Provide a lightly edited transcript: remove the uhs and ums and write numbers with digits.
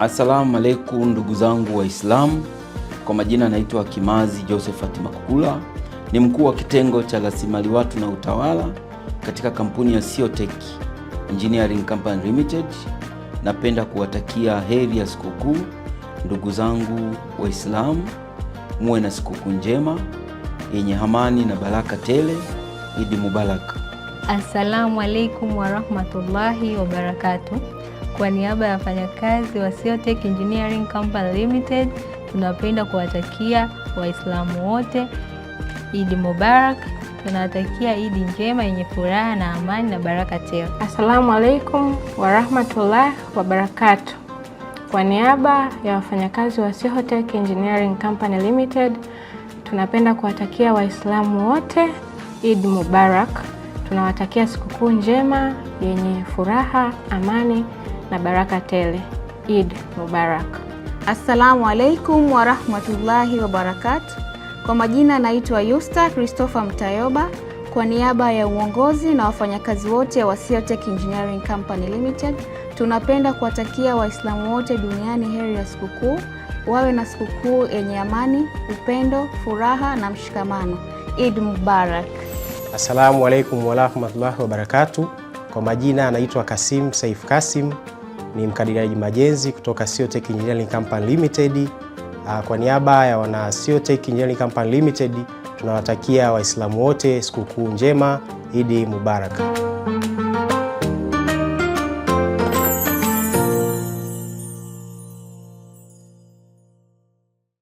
Assalamu alaikum ndugu zangu Waislamu. Kwa majina naitwa Kimazi Josephat Makula, ni mkuu wa kitengo cha rasilimali watu na utawala katika kampuni ya Siotech Engineering Company Limited. Napenda kuwatakia heri ya sikukuu ndugu zangu Waislamu, muwe na sikukuu njema yenye amani na baraka tele. Eid Mubarak. Assalamu alaikum warahmatullahi wabarakatuh. Kwa niaba ya wafanyakazi wa Siotech Engineering Company Limited, tunapenda kuwatakia Waislamu wote Eid Mubarak. Tunawatakia Eid njema yenye furaha na amani na baraka tele. Assalamu alaikum warahmatullahi wabarakatuh. Kwa niaba ya wafanyakazi wa Siotech Engineering Company Limited, tunapenda kuwatakia Waislamu wote Eid Mubarak. Tunawatakia sikukuu njema yenye furaha, amani na baraka tele. Eid Mubarak. Assalamu alaikum warahmatullahi wabarakatuh. Kwa majina naitwa Yusta Christopher Mtayoba. Kwa niaba ya uongozi na wafanyakazi wote wa Siotech Engineering Company Limited, tunapenda kuwatakia Waislamu wote duniani heri ya sikukuu. Wawe na sikukuu yenye amani, upendo, furaha na mshikamano. Eid Mubarak. Assalamu alaikum warahmatullahi wabarakatuh. Kwa majina naitwa Kasim Saif Kasim, ni mkadiriaji majenzi kutoka Siotech Engineering Company Limited. Kwa niaba ya wana Siotech Engineering Company Limited, tunawatakia Waislamu wote sikukuu njema, Eid Mubarak.